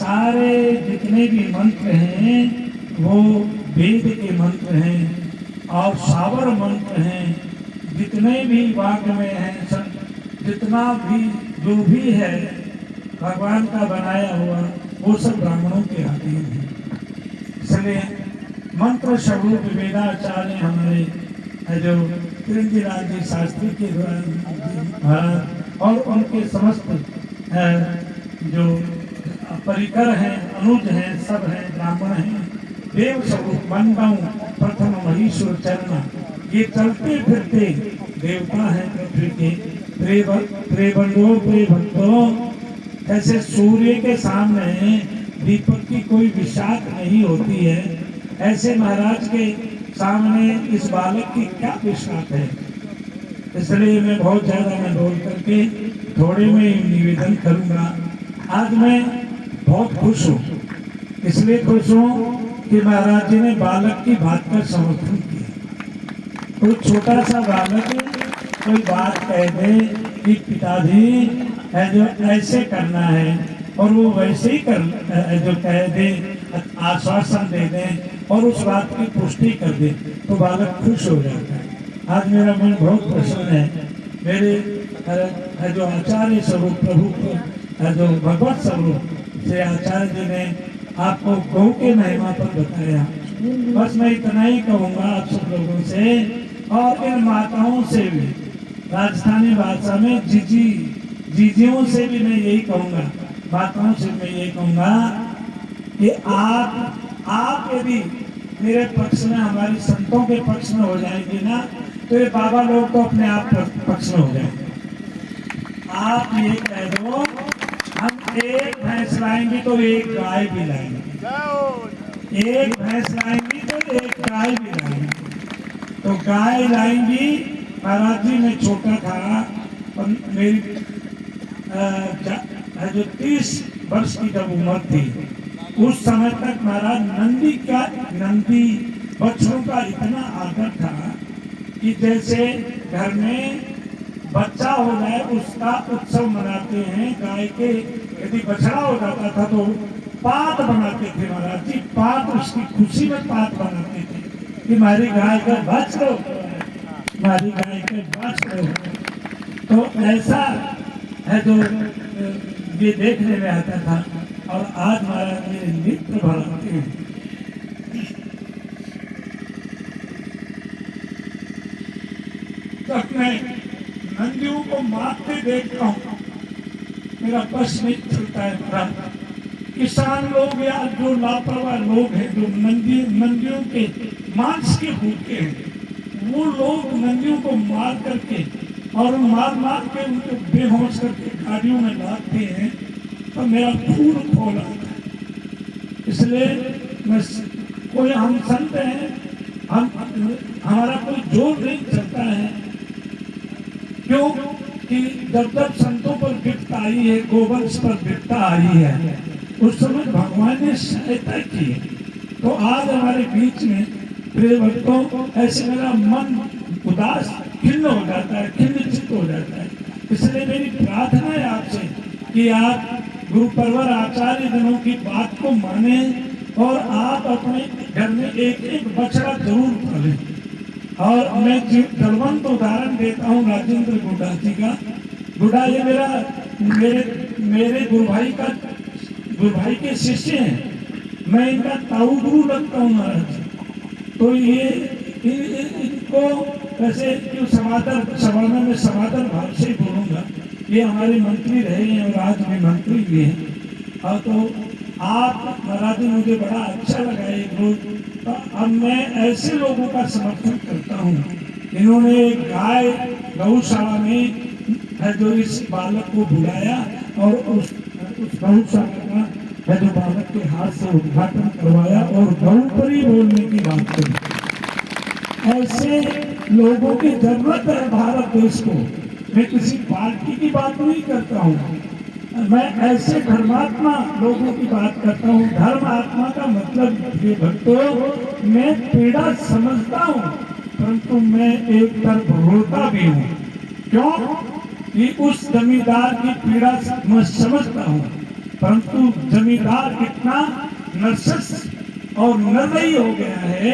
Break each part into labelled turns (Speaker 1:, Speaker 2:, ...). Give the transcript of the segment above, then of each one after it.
Speaker 1: सारे जितने भी मंत्र हैं वो वेद के मंत्र हैं और सावर मंत्र हैं, जितने भी वाक्य में हैं, जितना भी जो भी है भगवान का बनाया हुआ वो सब ब्राह्मणों के अधीन है। इसलिए मंत्र स्वरूप वेदाचार्य हमारे जो त्रिंजराज जी शास्त्री के महाराज और उनके समस्त जो परिकर हैं, अनुज हैं, सब हैं, ब्राह्मण हैं, देव स्वरूप बनगांव प्रथम महीश्वर चरण, ये चलते फिरते देवता हैं पृथ्वी के। प्रेबंधो प्रे भक्तों, ऐसे सूर्य के सामने दीपक की कोई विशाख नहीं होती है, ऐसे महाराज के सामने इस बालक की क्या विशाख है। इसलिए मैं बहुत ज्यादा मैं बोल करके थोड़े में निवेदन करूंगा। आज मैं बहुत खुश हूँ, इसलिए खुश हूँ कि महाराज जी ने बालक की बात का समर्थन किया। कोई छोटा सा बालक कोई बात कह दे कि पिताजी है जो ऐसे करना है और वो वैसे ही कर जो कह दे, आश्वासन दे दे और उस बात की पुष्टि कर दे तो बालक खुश हो जाता है। आज मेरा मन बहुत प्रसन्न है। मेरे जो आचार्य स्वरूप प्रभु जो भगवत स्वरूप से आचार्य जी ने आपको गौ के महिमा पर बताया। बस मैं इतना ही कहूँगा आप सब लोगों से और इन माताओं से भी, राजस्थानी भाषा में जीजियों से भी मैं यही कहूँगा, माताओं से मैं यही कहूँगा कि आप यदि मेरे पक्ष में, हमारे संतों के पक्ष में हो जाएंगे ना तो ये बाबा लोग तो अपने आप पक्ष में हो जाएंगे। आप ये कह दो हम एक भैंस लाएंगे तो एक गाय भी लाएंगे, एक भैंस लाएंगी तो एक गाय भी लाएंगे। तो गाय लाएंगी, महाराज जी में छोटा था और मेरी जो 30 वर्ष की जब उम्र थी उस समय तक महाराज नंदी बच्चों का इतना आदर था कि जैसे घर में बच्चा हो जाए उसका उत्सव मनाते हैं। गाय के यदि बछड़ा हो जाता था तो पात बनाते थे महाराज जी, पात, उसकी खुशी में पात बनाते थे कि हमारी गाय का बच लो, हमारी गाय का बच लो। तो ऐसा है जो ये देखने में आता था और आज महाराज मेरे नित्य बढ़ाते हैं। जब मैं नंदियों को मारते देखता हूँ मेरा बस नहीं चलता है महाराज। किसान लोग या जो लापरवाह लोग हैं, जो नंदियों के मांस के भूखे हैं, वो लोग नंदियों को मार करके और मार के उनको बेहोश करके गाड़ियों में लाते हैं तो मेरा खून खोल आता है। इसलिए मैं कोई हम संत हैं, हमारा कोई जोर नहीं चलता है। क्यों कि जब संतों पर विपत आई है, गोवंश पर विपत आई है, उस समय भगवान ने सहायता की है। तो आज हमारे बीच में प्रिय भक्तों ऐसे मेरा मन उदास खिन्न हो जाता है, खिन्न चित्त हो जाता है। इसलिए मेरी प्रार्थना है आपसे कि आप गुरु परवर आचार्य जनों की बात को माने और आप अपने घर में एक एक बछड़ा जरूर पालें। और मैं जलवंत उदाहरण देता हूँ राजेंद्र गुड्डा जी का। गुड्डा ये मेरे गुरु भाई के शिष्य हैं, मैं इनका ताऊ गुरु लगता हूँ महाराज। तो ये इनको वैसे क्यों समाधान में समाधान भाव से बोलूँगा, ये हमारे मंत्री रहे हैं और आज भी मंत्री भी हैं। और तो आप महाराज जी मुझे बड़ा अच्छा लगा एक रोज। तो अब मैं ऐसे लोगों का समर्थन करता हूँ। इन्होंने एक गाय गौशाला में है जो इस बालक को बुलाया और उस गौशाला का है जो बालक के हाथ से उद्घाटन करवाया और गौपरी बोलने की बात करी। ऐसे लोगों की जरूरत है भारत देश को। मैं किसी पार्टी की बात नहीं करता हूँ, मैं ऐसे धर्मात्मा लोगों की बात करता हूँ। धर्म आत्मा का मतलब ये भक्तों, मैं पीड़ा समझता हूँ परंतु मैं एक तरफ रोता भी हूँ। क्यों कि उस जमींदार की पीड़ा मैं समझता हूँ परंतु जमींदार इतना नर्सस और निर्दयी हो गया है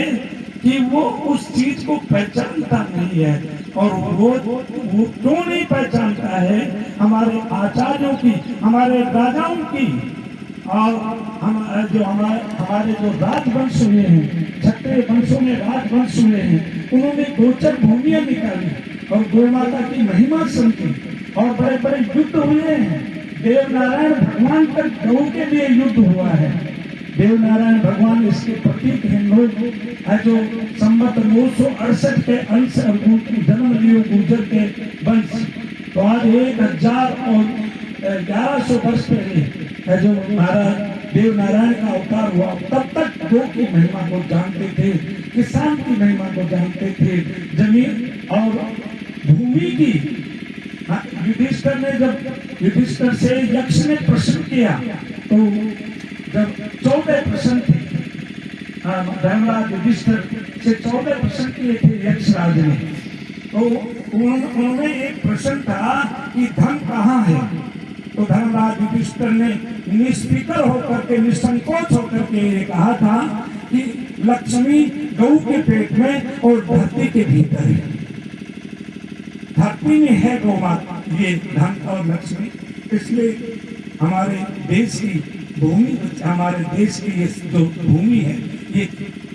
Speaker 1: कि वो उस चीज को पहचानता नहीं है। और वो क्यों नहीं पहचानता है? हमारे आचार्यों की, हमारे राजाओं की, और हमारे जो राजवंश हुए हैं, क्षत्रिय वंशों में राजवंश हुए हैं, उन्होंने गोचर भूमियां निकाली और गौ माता की महिमा समझी और बड़े बड़े युद्ध हुए हैं। देवनारायण भगवान तक गौ के लिए युद्ध हुआ है। देवनारायण भगवान इसके प्रतीक हैं। लोग जो संवत 968 के अंश जन्म लियो गुर्जर के वंश, तो आज 1011 वर्ष पहले जो महाराज देवनारायण का अवतार हुआ, तब तक गौ की महिमा को जानते थे, किसान की महिमा को जानते थे, जमीन और भूमि की। युधिष्ठिर ने जब युधिष्ठिर से यक्ष ने प्रश्न किया, तो जब 14 प्रश्न थे, धर्मराज युधिष्ठिर से 14 प्रश्न किए थे यक्षराज ने, तो उन्होंने एक प्रश्न था कि धन कहाँ है? तो धर्मराज युधिष्ठिर ने निष्फिकर होकर के, निसंकोच होकर के ये कहा था कि लक्ष्मी गौ के पेट में और धरती के भीतर है। धरती में है गौ माता, ये धन और लक्ष्मी। इसलिए हमारे देश की भूमि, हमारे देश की ये जो भूमि है,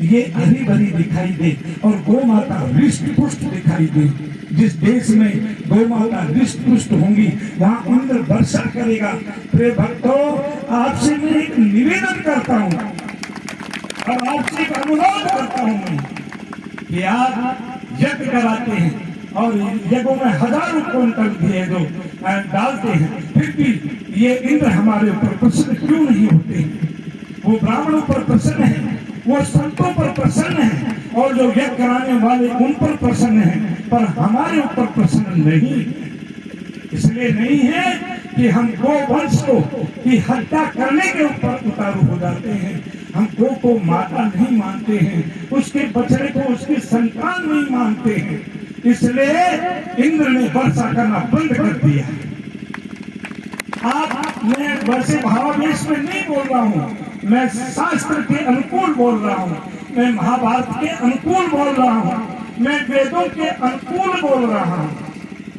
Speaker 1: ये हरी भरी दिखाई दे और गौ माता हृष्ट पुष्ट दिखाई दे। जिस देश में गौ माता हृष्ट पुष्ट होंगी, वहाँ इंद्र वर्षा करेगा। प्रिय भक्तों, आपसे मैं एक निवेदन करता हूँ और आपसे एक अनुरोध करता हूँ मैं कि आप यज्ञ कराते हैं और यज्ञों में हजारों क्विंटल दिए जो डालते हैं, फिर भी ये इंद्र हमारे ऊपर प्रसन्न क्यों नहीं होते? वो ब्राह्मणों पर प्रसन्न है, वो संतों पर प्रसन्न है, और जो यज्ञ कराने वाले उन पर प्रसन्न है, पर हमारे ऊपर प्रसन्न नहीं। इसलिए नहीं है कि हम गो वंश को की हत्या करने के ऊपर उतारू हो जाते हैं। हम गो को माता नहीं मानते हैं, उसके बछड़े को उसकी संतान नहीं मानते हैं। इसलिए इंद्र ने वर्षा करना बंद कर दिया। मैं वैसे भावावेश में नहीं बोल रहा हूँ, मैं शास्त्र के अनुकूल बोल रहा हूँ, मैं महाभारत के अनुकूल बोल रहा हूँ, मैं वेदों के अनुकूल बोल रहा हूँ।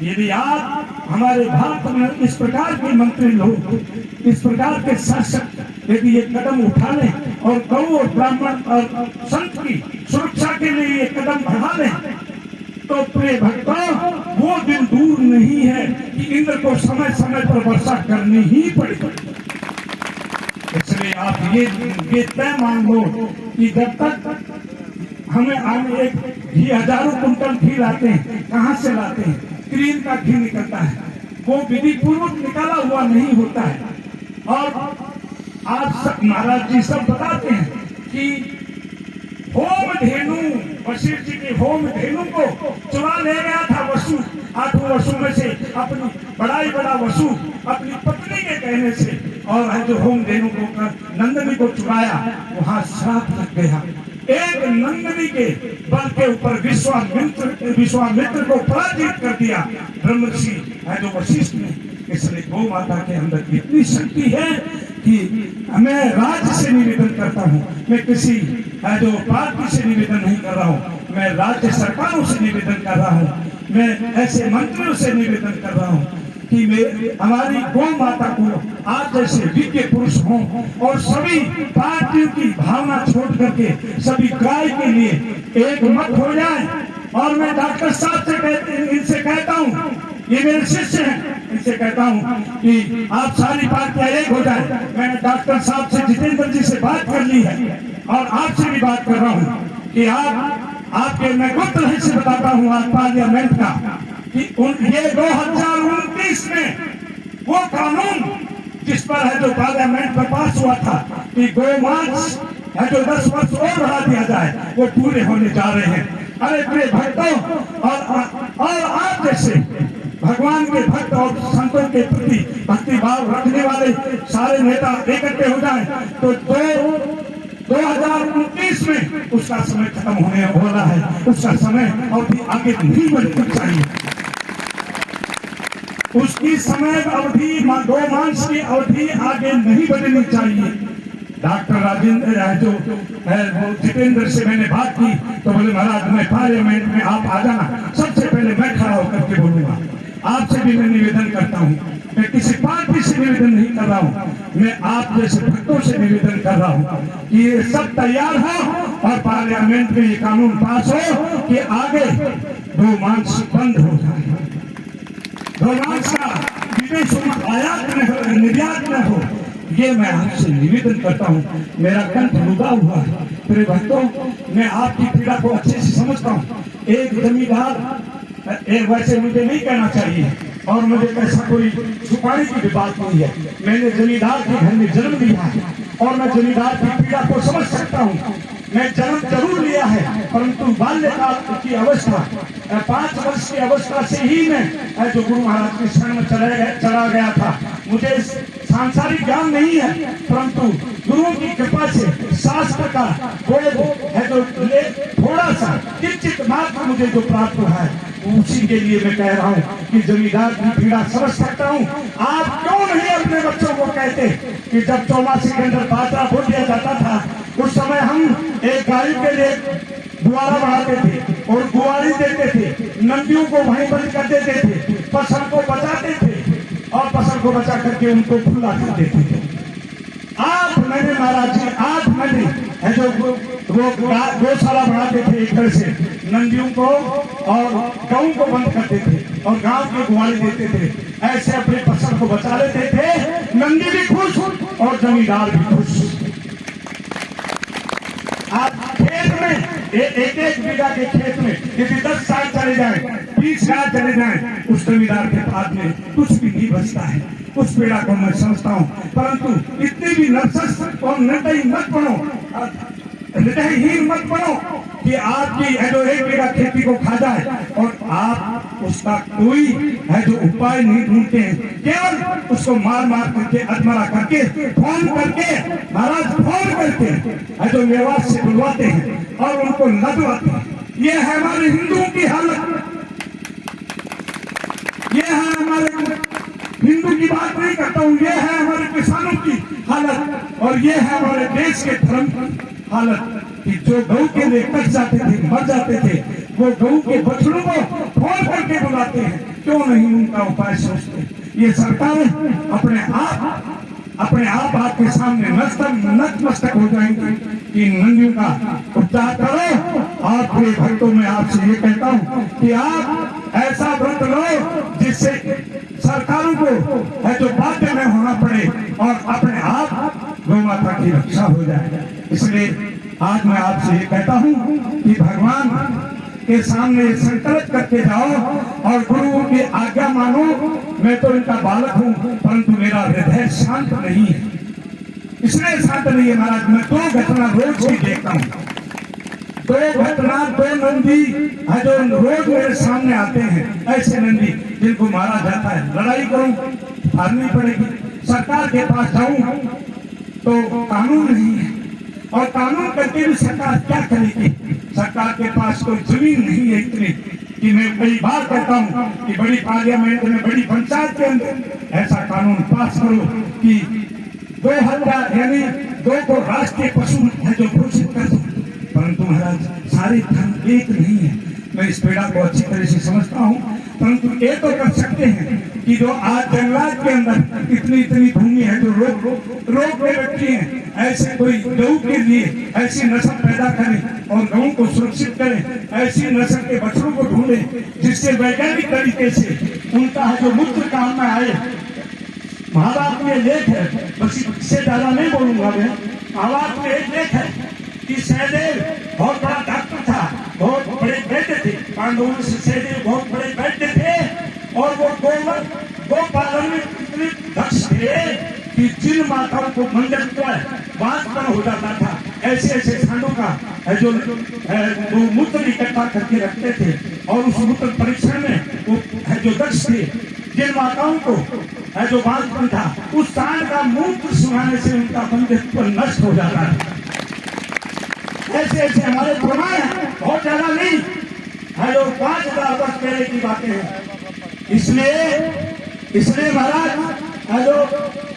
Speaker 1: यदि आप हमारे भारत में इस प्रकार के मंत्री लोग, इस प्रकार के शासक यदि ये कदम उठा लें और गौ और ब्राह्मण और संत की सुरक्षा के लिए ये कदम बढ़ा लें, तो प्रिय भक्तों, वो दिन दूर नहीं है कि इंद्र को समय समय पर वर्षा करनी ही पड़ेगी। इसलिए आप ये तय मान लो कि जब तक हमें आगे एक हजारों कुंटल घी लाते हैं, कहाँ से लाते हैं? क्रीम का घी निकलता है, वो विधि पूर्वक निकाला हुआ नहीं होता है। और आज महाराज जी सब बताते हैं कि होम धेनु, वशिष्ठ जी के होम धेनु को चुरा ले गया था वसु। 8 वसु में से अपनी बड़ा वसु अपनी पत्नी के कहने से, और जो होम धेनु को नंदनी को चुराया, वहां श्राप लग गया। एक नंदनी के बल के ऊपर विश्वामित्र को पराजित कर दिया ब्रह्मर्षि जो वशिष्ठ ने। इसलिए गौ माता के अंदर इतनी शक्ति है कि मैं राज्य से निवेदन करता हूँ, मैं किसी जो पार्टी से निवेदन नहीं कर रहा हूँ, मैं राज्य सरकारों से निवेदन कर रहा हूँ, मैं ऐसे मंत्रियों से निवेदन कर रहा हूँ कि हमारी गौ माता को आज जैसे विज्ञ पुरुष हों और सभी पार्टियों की भावना छोड़ करके सभी गाय के लिए एक मत हो जाए। और मैं डॉक्टर साहब से इनसे कहता हूँ, ये मेरे शिष्य हैं, इनसे कहता हूँ कि आप सारी पार्टियां एक हो जाए। मैंने डॉक्टर साहब से, जितेंद्र जी से बात कर ली है और आपसे भी बात कर रहा हूँ कि आपके मैं गुप्त रहस्य बताता हूँ आज पार्लियामेंट का कि ये 2029 में वो कानून जिस पर है जो पार्लियामेंट में पास हुआ था कि गोमांस है जो 10 वर्ष और बढ़ा दिया जाए, वो पूरे होने जा रहे हैं। अरे प्रिय भक्तों, और आप जैसे भगवान के भक्त और संतों के प्रति भक्ति भाव रखने वाले सारे नेता इकट्ठे हो जाएं, तो 2029 में उसका समय खत्म होने हो रहा है। उसका समय और भी आगे नहीं बढ़ना चाहिए। उसकी समय अवधि गोमांस की अवधि आगे नहीं बढ़नी चाहिए। डॉक्टर राजेंद्र जो है वो जितेंद्र से मैंने बात की तो बोले महाराज मैं पार्लियामेंट में आप आ जाना, सबसे पहले मैं खड़ा होकर के बोलूंगा। आपसे भी मैं निवेदन करता हूँ, मैं किसी पार्टी से निवेदन नहीं कर रहा हूँ, मैं आप जैसे भक्तों से निवेदन कर रहा हूँ कि ये सब तैयार हो और पार्लियामेंट में ये कानून पास हो कि आगे गोमांस बंद हो जाए, गोमांस का विदेश में आयात न हो, निर्यात न हो। ये मैं आपसे निवेदन करता हूँ। मेरा कंठ रुदा हुआ है मेरे भक्तों, मैं आपकी पीड़ा को अच्छे से समझता हूँ। एक जमींदार वैसे मुझे नहीं कहना चाहिए और मुझे ऐसा कोई छुपाने की भी बात नहीं है। मैंने जमींदार के घर में जन्म लिया है और मैं जमींदार की पीड़ा को समझ सकता हूँ। मैं जन्म जरूर लिया है परंतु बाल्यकाल की अवस्था 5 वर्ष की अवस्था से ही मैं जो गुरु महाराज के शरण में चला गया था। मुझे सांसारिक ज्ञान नहीं है परंतु गुरुओं की कृपा से शास्त्र का बोध है जो थोड़ा सा किंचित मात्र मुझे जो प्राप्त हुआ है उसी के लिए मैं कह रहा हूँ कि जमींदार की पीड़ा समझ सकता हूँ। आप क्यों नहीं अपने बच्चों को कहते कि जब 84 के अंदर बाजरा भूल दिया जाता था उस समय हम एक गाड़ी के लिए द्वारा बढ़ाते थे और गुआरी देते थे, नंदियों को वहीं बंद कर देते थे, फसल को बचाते थे और फसल को बचा करके उनको खुला कर देते थे। आज मैंने महाराज जी, आज मैंने जो गौशाला बढ़ाते थे एक तरह से, नंदियों को और गऊ को बंद करते थे और गांव के गुआरी देते थे, ऐसे अपनी फसल को बचा लेते थे। नंदी भी खुश और जमींदार भी खुश। आप खेत में एक बीघा के खेत में यदि 10 साल चले जाए, 20 साल चले जाए, उस जमींदार के पास में कुछ भी नहीं बचता है। उस पीड़ा को मैं समझता हूँ परंतु इतनी भी नर्सस और निर्दयी मत बनो, हृदयहीन मत बनो कि आपकी जो 1 बीघा खेती को खा जाए और आप उसका कोई है जो उपाय नहीं ढूंढते हैं, केवल उसको मार मार करके अधमरा करके फोन करके महाराज फोन करके है जो मेवात से बुलवाते हैं और उनको लदवाते हैं। ये है हमारे हिंदुओं की हालत, ये है हमारे हिंदू की बात नहीं करता हूँ, ये है हमारे किसानों की हालत और ये है हमारे देश के धर्म की हालत कि जो गऊ के लिए कट जाते थे, मर जाते थे, वो गऊ के बछड़ों को फोन करके बुलाते हैं। क्यों नहीं उनका उपाय सोचते? ये सरकार अपने आप आपके सामने नतमस्तक हो जाएंगे कि नंदियों का उपचार करो। और पूरे भक्तों में आपसे ये कहता हूँ कि आप ऐसा व्रत लो जिससे सरकारों को है जो बाध्य न होना पड़े और अपने आप गौ माता की रक्षा हो जाए। इसलिए आज मैं आपसे ये कहता हूँ कि भगवान के सामने संकल्प करके जाओ और गुरुओं की आज्ञा मानो। मैं तो इनका बालक हूँ परंतु मेरा हृदय शांत नहीं है, इसलिए शांत नहीं है महाराज। मैं 2 घटना रोज ही देखता हूँ, 2 घटना, 2 नंदी है जो रोज मेरे सामने आते हैं। ऐसे नंदी जिनको मारा जाता है, लड़ाई करूं हारनी पड़ेगी, सरकार के पास जाऊं तो कानून नहीं है और कानून करके भी सरकार क्या करेगी? सरकार के पास कोई जमीन नहीं है इतनी कि मैं कई बार कहता हूँ कि बड़ी पार्लियामेंट में, बड़ी पंचायत के अंदर ऐसा कानून पास करो कि 2 हत्या यानी 2 को राष्ट्रीय पशु है जो घोषित कर दो। परंतु महाराज सारे धर्म एक नहीं है। मैं इस पीड़ा को अच्छी तरह से समझता हूँ परंतु ये तो कर सकते हैं कि जो आज जंगलात के अंदर इतनी भूमि है जो रोक में रखी है, ऐसे कोई गऊ के लिए ऐसी नस्ल पैदा करें और गऊ को सुरक्षित करें, ऐसी नस्ल के बच्चों को ढूंढें जिससे वैज्ञानिक तरीके से उनका जो मूत्र काम में आए। महाभारत में लेख है, बस इससे ज्यादा नहीं बोलूंगा मैं। महाभारत में एक लेख है कि सहदेव बहुत बड़ा डॉक्टर था, बहुत बड़े वैद्य थे, पांडवों से सहदेव बहुत बड़े वैद्य थे और वो गो पालन में इतने दक्ष थे कि जिन माताओं को मंडल पर वातपन हो जाता था, ऐसे सांडों का जो वो मूत्र इकट्ठा करके रखते थे और उस मूत्र परीक्षण में वो जो दक्ष थे, जिन माताओं को जो वातपन था, उस सांड का मूत्र सुनाने से उनका बंधुत्व नष्ट हो जाता है। ऐसे हमारे प्रमाण है, बहुत ज्यादा नहीं है, जो 5000 वर्ष पहले की बातें हैं। इसलिए इसलिए महाराज हेलो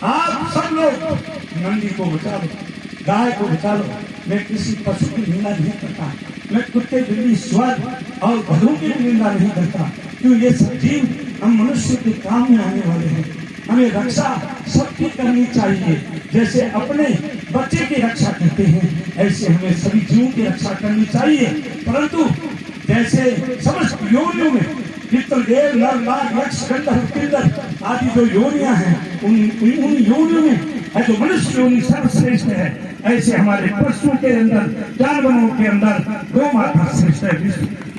Speaker 1: आप सब लोग नंदी को बचा लो, गाय को बचा लो। मैं किसी पशु की निंदा नहीं करता, मैं कुत्ते बिल्ली स्वर्ग और गधों की भी निंदा नहीं करता, क्यों ये सब जीव हम मनुष्य के काम में आने वाले हैं। हमें रक्षा सबकी करनी चाहिए, जैसे अपने बच्चे की रक्षा करते हैं ऐसे हमें सभी जीवों की रक्षा करनी चाहिए। परंतु जैसे समस्त योनियों में पितृदेव नर नाग यक्ष गंधर्व किन्नर आदि जो योनियां हैं उन योनियों में है जो मनुष्य योनि सर्वश्रेष्ठ है, ऐसे हमारे पशुओं के अंदर जानवरों के अंदर गौ माता श्रेष्ठ है।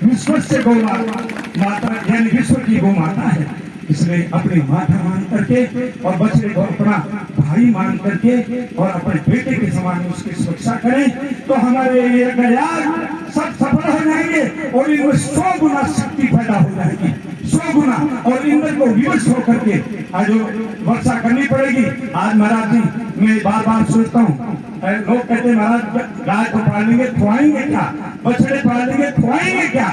Speaker 1: विश्व से गौ माता यानी विश्व की गौ माता है, इसलिए अपनी माता मान करके और बछड़े को अपना भाई मान करके और अपने बेटे के समान उसकी सुरक्षा करें तो हमारे ये गयार सब सफल हो जाएंगे और इनमें 100 गुना शक्ति पैदा हो जाएगी, 100 गुना। और इंद्र को विवश होकर के आज वर्षा करनी पड़ेगी। आज महाराज जी मैं बार बार सोचता हूँ, लोग कहते हैं महाराज गाय को पालेंगे खुआएंगे क्या, बछड़े पालेंगे खुआएंगे क्या,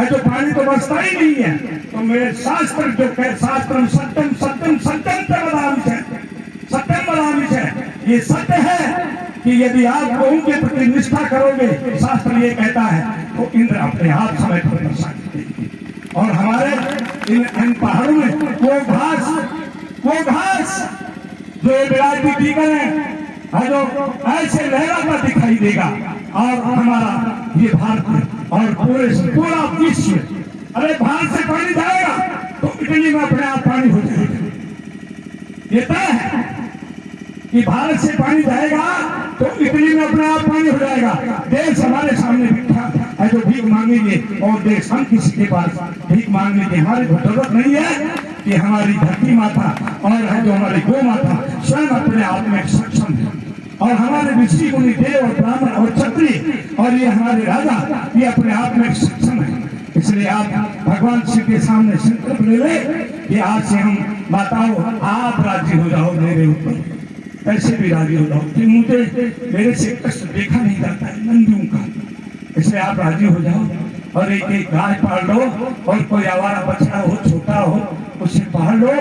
Speaker 1: जो पानी तो बसता ही नहीं है। तो मेरे शास्त्र जो कह शास्त्र सत्यम सत्यम सत्यम सत्यम बदामी है, ये सत्य है कि यदि आप गौ के प्रति निष्ठा करोगे, शास्त्र ये कहता है, तो इंद्र अपने आप समय पर वर्षा करेंगे। और हमारे इन पहाड़ों में वो घास जो विराजी दीगर है जो ऐसे लहराता दिखाई देगा। और हमारा ये भारत और पूरा विश्व, अरे भारत से पानी जाएगा तो इटली में अपने आप पानी हो जाएगा। ये तय है कि भारत से पानी जाएगा तो इटली में अपने आप पानी हो जाएगा। देश हमारे सामने बिठा है जो भीख मांगेंगे और देश हम किसी के पास भीख मांगने की हमारी जरूरत नहीं है कि हमारी धरती माता और है जो हमारी गौ माता स्वयं अपने आप में सक्षम है। और हमारे ऋषि मुनि देव और ब्राह्मण और क्षत्रिय और ये हमारे राजा ये अपने आप में सक्षम है। इसलिए आप भगवान शिव के सामने संकल्प ले ले कि आज से हम माताओं आप राजी हो जाओ मेरे ऊपर, कैसे भी राजी हो जाओ कि मुझे मेरे से कष्ट देखा नहीं जाता है नंदियों का, इसलिए आप राजी हो जाओ और एक एक गाय पाल लो और कोई आवारा बछड़ा हो छोटा हो उसे पाल लो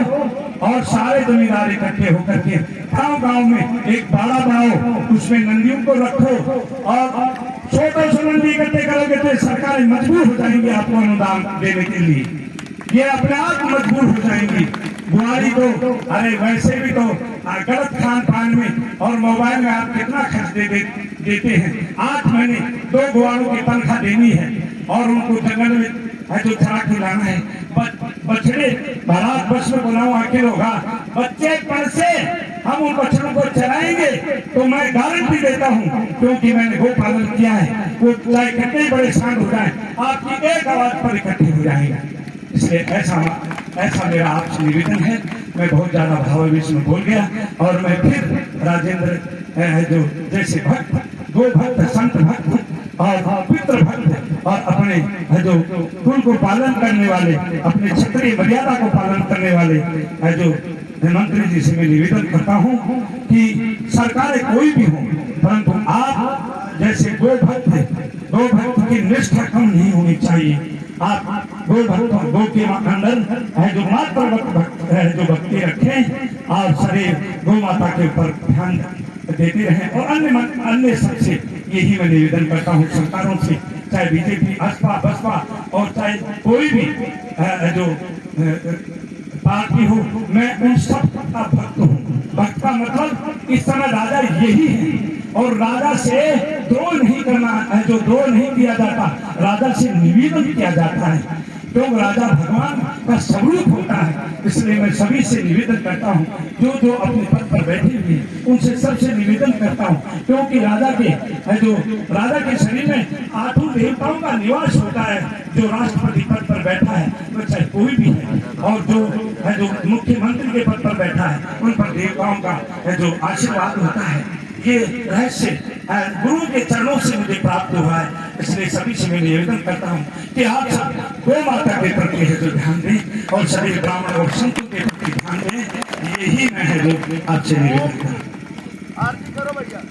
Speaker 1: और सारे जमींदार इकट्ठे होकर के गांव में एक बाड़ा बनाओ, उसमें नंदियों को रखो और छोटे से नंदी इकट्ठे करोगे तो सरकारें मजबूर हो जाएंगी आपको अनुदान देने के लिए, ये अपने आप मजबूर हो जाएंगी। बुआरी को अरे वैसे भी तो गलत खान पान में और मोबाइल में आप कितना खर्च देते हैं। 8 महीने 2 गुआरों की तनख्वाह देनी है और उनको जंगल में है जो चरा खिलाना है। बछड़े बारात बस में बुलाओ आखिर होगा, बच्चे पर से हम उन बछड़ों को चराएंगे तो मैं गारंटी देता हूँ, क्योंकि मैंने गो पालन किया है, वो चाहे कितने बड़े सांड हो जाए आपकी एक आवाज पर इकट्ठे हो जाएगा। इसलिए ऐसा मेरा आपसे निवेदन है। मैं बहुत ज्यादा भावावेश में बोल गया और मैं फिर राजेंद्र जो जैसे भक्त गो भक्त संत भक्त और पितृ भक्त और अपने जो कुल को पालन करने वाले अपने क्षत्रिय मर्यादा को पालन करने वाले जो मंत्री जी से मैं निवेदन करता हूँ कि सरकारें कोई भी हो परंतु आप जैसे गो भक्त की निष्ठा कम नहीं होनी चाहिए। आप गो के अंदर है जो मात्र भक्त है जो भक्ति रखें और सारे गौ माता के ऊपर ध्यान देते रहें। और अन्य सबसे यही मैं निवेदन करता हूँ सरकारों से, चाहे बीजेपी बसपा और चाहे कोई भी जो पार्टी हो, मैं उन सब का भक्त हूँ। भक्त का मतलब इस समय राजा यही है और राजा से द्रोह नहीं करना है, जो द्रोह नहीं किया जाता राजा से निवेदन किया जाता है, क्योंकि राजा भगवान का स्वरूप होता है। इसलिए मैं सभी से निवेदन करता हूँ जो अपने पद पर बैठे हुए हैं उनसे सबसे निवेदन करता हूँ, क्योंकि राजा के शरीर में 8 देवताओं का निवास होता है। जो राष्ट्रपति पद पर बैठा है वो चाहे कोई भी है और जो मुख्यमंत्री के पद पर बैठा है उन पर देवताओं का जो आशीर्वाद होता है। ये रहस्य गुरु के चरणों से मुझे प्राप्त हुआ है। इसलिए सभी से मैं निवेदन करता हूँ कि आप सब गौ माता के प्रति है जो ध्यान दें और सभी ब्राह्मण और संतों के प्रति ध्यान दें। यही मैं है जो आपसे निवेदन करता हूँ।